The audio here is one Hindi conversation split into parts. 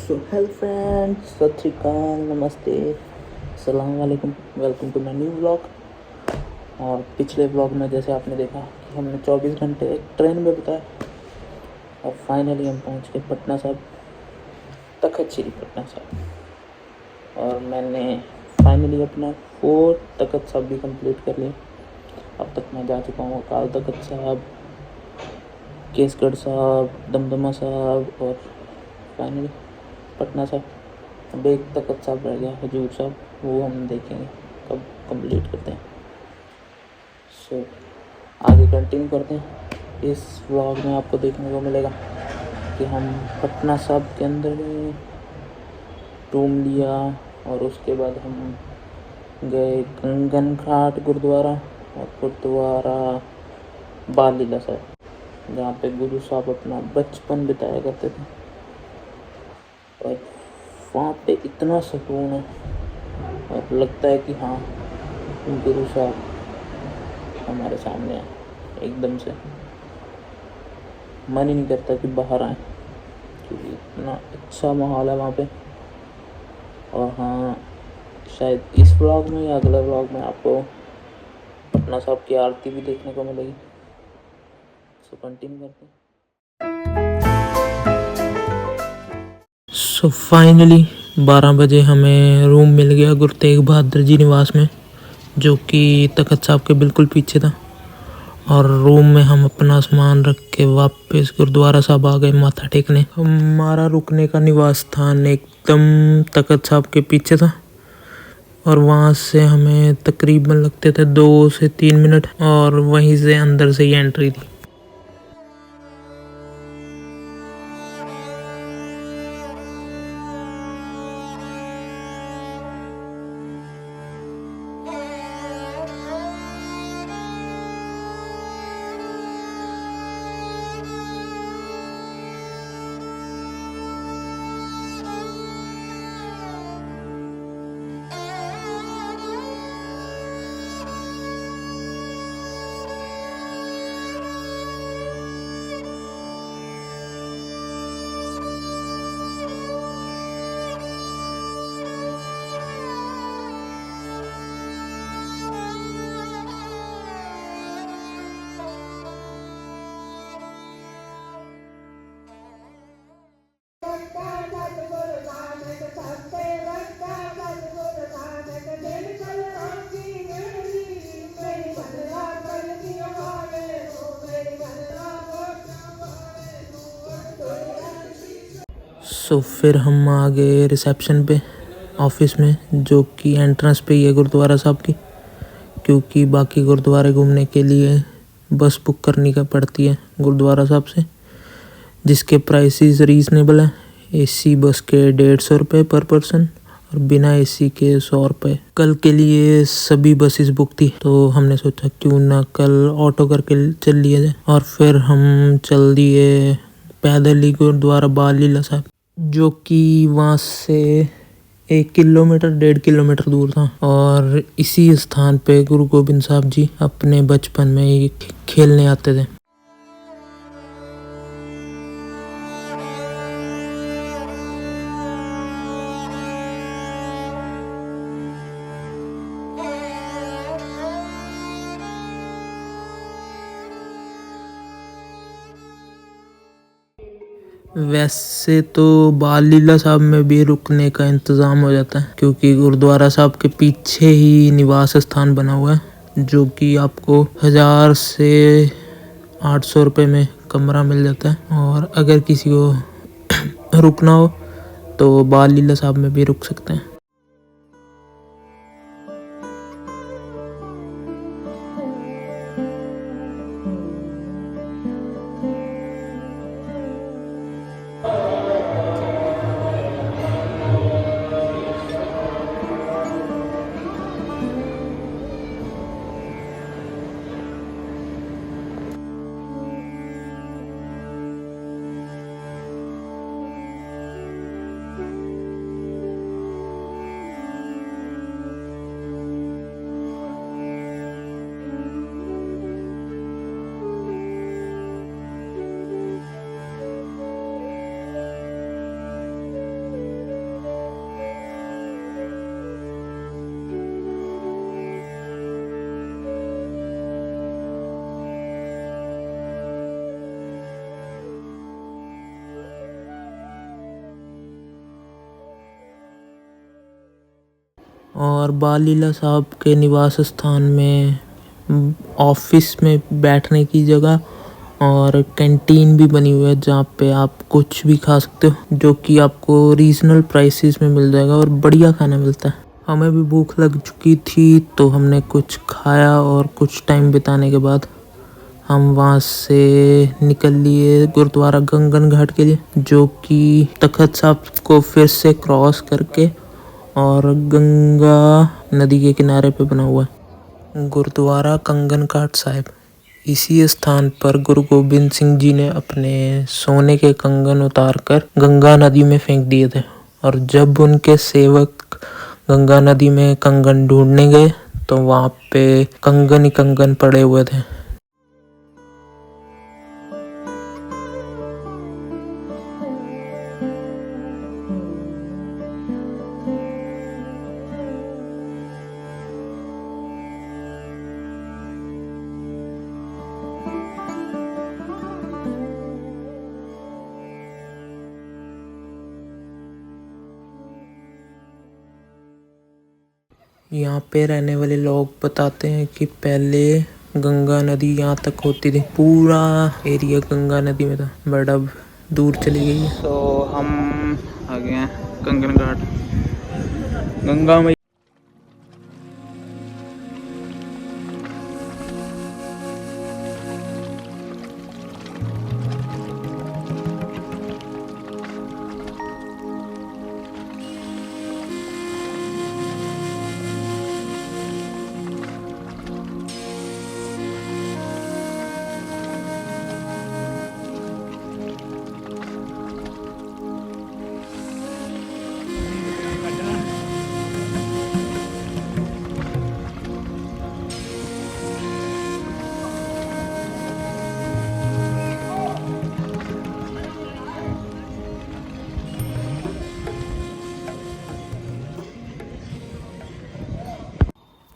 सो हेलो फ्रेंड्स, सत श्री अकाल, नमस्ते, अस्सलाम वालेकुम, welcome to my new vlog. और पिछले व्लॉग में जैसे आपने देखा कि हमने 24 घंटे एक ट्रेन में बिताए और फाइनली हम पहुंच गए पटना साहिब, तखत श्री पटना साहिब। और मैंने फाइनली अपना 4 तखत साहिब भी कंप्लीट कर लिया। अब तक मैं जा चुका हूँ अकाल तखत साहिब, केसगढ़ साहिब, दमदमा साहिब और फाइनली पटना साहिब। अब एक तखत साहिब रह गया, हजूर साहिब, वो हम देखेंगे कब कंप्लीट करते हैं। सो आगे कंटिन्यू करते हैं। इस व्लॉग में आपको देखने को मिलेगा कि हम पटना साहिब के अंदर रूम लिया और उसके बाद हम गए कंगन घाट गुरुद्वारा और गुरुद्वारा बाल लीला साहिब, जहाँ पे गुरु साहब अपना बचपन बिताया करते थे। और वहाँ पे इतना सुकून है और लगता है कि हाँ, गुरु साहब हमारे सामने हैं। एकदम से मन ही नहीं करता कि बाहर आए, क्योंकि इतना अच्छा माहौल है वहाँ पे। और हाँ, शायद इस व्लॉग में या अगले व्लॉग में आपको पटना साहब की आरती भी देखने को मिलेगी। सो कंटिन्यू करते हैं। सो फाइनली 12 बजे हमें रूम मिल गया गुरु तेग बहादुर जी निवास में, जो कि तखत साहब के बिल्कुल पीछे था। और रूम में हम अपना सामान रख के वापस गुरुद्वारा साहब आ गए माथा टेकने। हमारा रुकने का निवास स्थान एकदम तखत साहब के पीछे था और वहाँ से हमें तकरीबन लगते थे 2 से 3 मिनट, और वहीं से अंदर से ही एंट्री थी। सो फिर हम आ गए रिसेप्शन पे ऑफिस में, जो कि एंट्रेंस पे ही है गुरुद्वारा साहब की, क्योंकि बाकी गुरुद्वारे घूमने के लिए बस बुक करनी का पड़ती है गुरुद्वारा साहब से, जिसके प्राइसेस रीज़नेबल है। एसी बस के 150 रुपये पर पर्सन और बिना एसी के 100 रुपये। कल के लिए सभी बसेस बुक थी, तो हमने सोचा क्यों ना कल ऑटो करके चल लिया जाए। और फिर हम चल दिए पैदल ही गुरुद्वारा बाल लीला साहब, जो कि वहाँ से 1 किलोमीटर 1.5 किलोमीटर दूर था। और इसी स्थान पे गुरु गोबिंद साहब जी अपने बचपन में ही खेलने आते थे। वैसे तो बाल लीला साहब में भी रुकने का इंतज़ाम हो जाता है, क्योंकि गुरुद्वारा साहब के पीछे ही निवास स्थान बना हुआ है, जो कि आपको 1000 से 800 रुपये में कमरा मिल जाता है। और अगर किसी को रुकना हो तो बाल लीला साहब में भी रुक सकते हैं। और बाल लीला साहब के निवास स्थान में ऑफिस में बैठने की जगह और कैंटीन भी बनी हुई है जहाँ पे आप कुछ भी खा सकते हो, जो कि आपको रीजनल प्राइसेस में मिल जाएगा और बढ़िया खाना मिलता है। हमें भी भूख लग चुकी थी तो हमने कुछ खाया और कुछ टाइम बिताने के बाद हम वहाँ से निकल लिए गुरुद्वारा कंगन घाट के लिए, जो कि तखत साहब को फिर से क्रॉस करके और गंगा नदी के किनारे पे बना हुआ है। गुरुद्वारा कंगन घाट साहिब, इसी स्थान पर गुरु गोबिंद सिंह जी ने अपने सोने के कंगन उतारकर गंगा नदी में फेंक दिए थे, और जब उनके सेवक गंगा नदी में कंगन ढूंढने गए तो वहाँ पे कंगन ही कंगन पड़े हुए थे। यहाँ पे रहने वाले लोग बताते हैं कि पहले गंगा नदी यहाँ तक होती थी, पूरा एरिया गंगा नदी में था, बट अब दूर चली गई है। तो हम आ गए हैं कंगन घाट, गंगा में।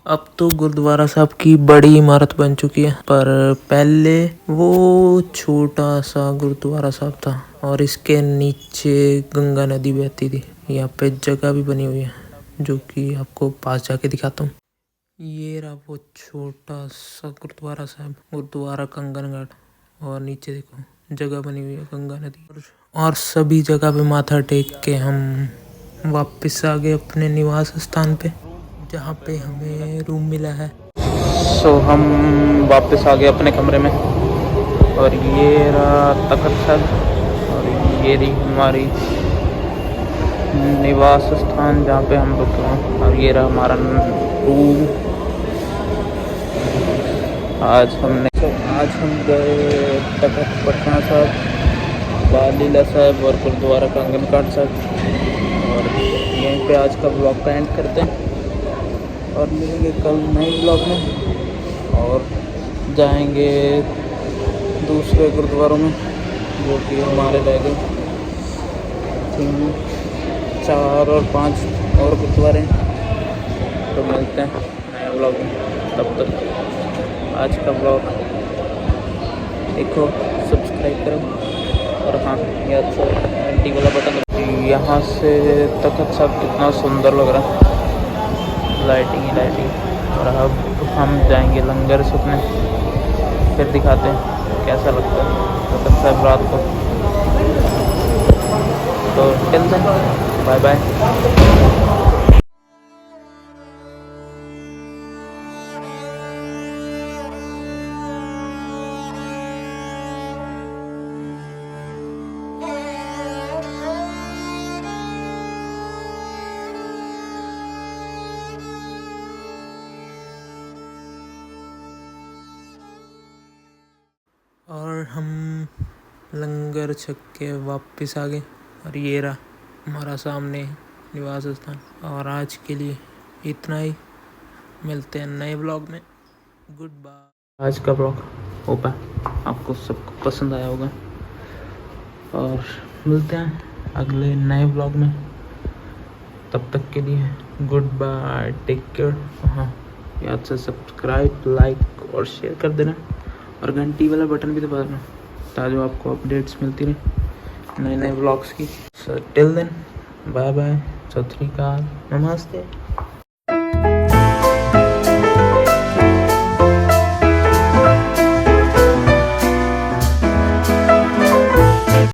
अब तो गुरुद्वारा साहब की बड़ी इमारत बन चुकी है, पर पहले वो छोटा सा गुरुद्वारा साहब था और इसके नीचे गंगा नदी बहती थी। यहाँ पे जगह भी बनी हुई है जो कि आपको पास जाके दिखाता हूँ। ये रहा वो छोटा सा गुरुद्वारा साहब, गुरुद्वारा कंगन घाट, और नीचे देखो जगह बनी हुई है गंगा नदी। और सभी जगह पे माथा टेक के हम वापस आ गए अपने निवास स्थान पे, जहाँ पे हमें रूम मिला है। सो हम वापस आ गए अपने कमरे में, और ये रहा तखत साहब और ये रही हमारी निवास स्थान जहाँ पे हम रुके हैं, और ये रहा हमारा रूम। आज हम गए तखत पटना साहब, बाल लीला साहब और गुरुद्वारा कंगन घाट साहब, और यहीं पे आज का ब्लॉग का एंड करते हैं और मिलेंगे कल नए ब्लॉग में, और जाएंगे दूसरे गुरुद्वारों में जो कि हमारे रह गए 3, 4 और 5 और गुरुद्वारे। तो मिलते हैं नए ब्लॉग में, तब तक आज का ब्लॉग देखो, सब्सक्राइब करो, और हाँ याद से घंटी वाला बटन। यहाँ से तखत साहब कितना सुंदर लग रहा है, लाइटिंग ही लाइटिंग। और अब हम जाएंगे लंगर सुखने, फिर दिखाते हैं कैसा लगता है तखत साहब रात को। तो चलते हैं, बाय बाय। और हम लंगर छक के वापस आ गए, और ये रहा हमारा सामने निवास स्थान। और आज के लिए इतना ही, मिलते हैं नए ब्लॉग में, गुड बाय। आज का ब्लॉग होप आपको सबको पसंद आया होगा, और मिलते हैं अगले नए ब्लॉग में। तब तक के लिए गुड बाय, टेक केयर। हाँ, याद से सब्सक्राइब, लाइक और शेयर कर देना, और घंटी वाला बटन भी दबा देना ताकि आपको अपडेट्स मिलती रहे नए नए व्लॉग्स की। So till then, bye bye, सत श्री अकाल, नमस्ते।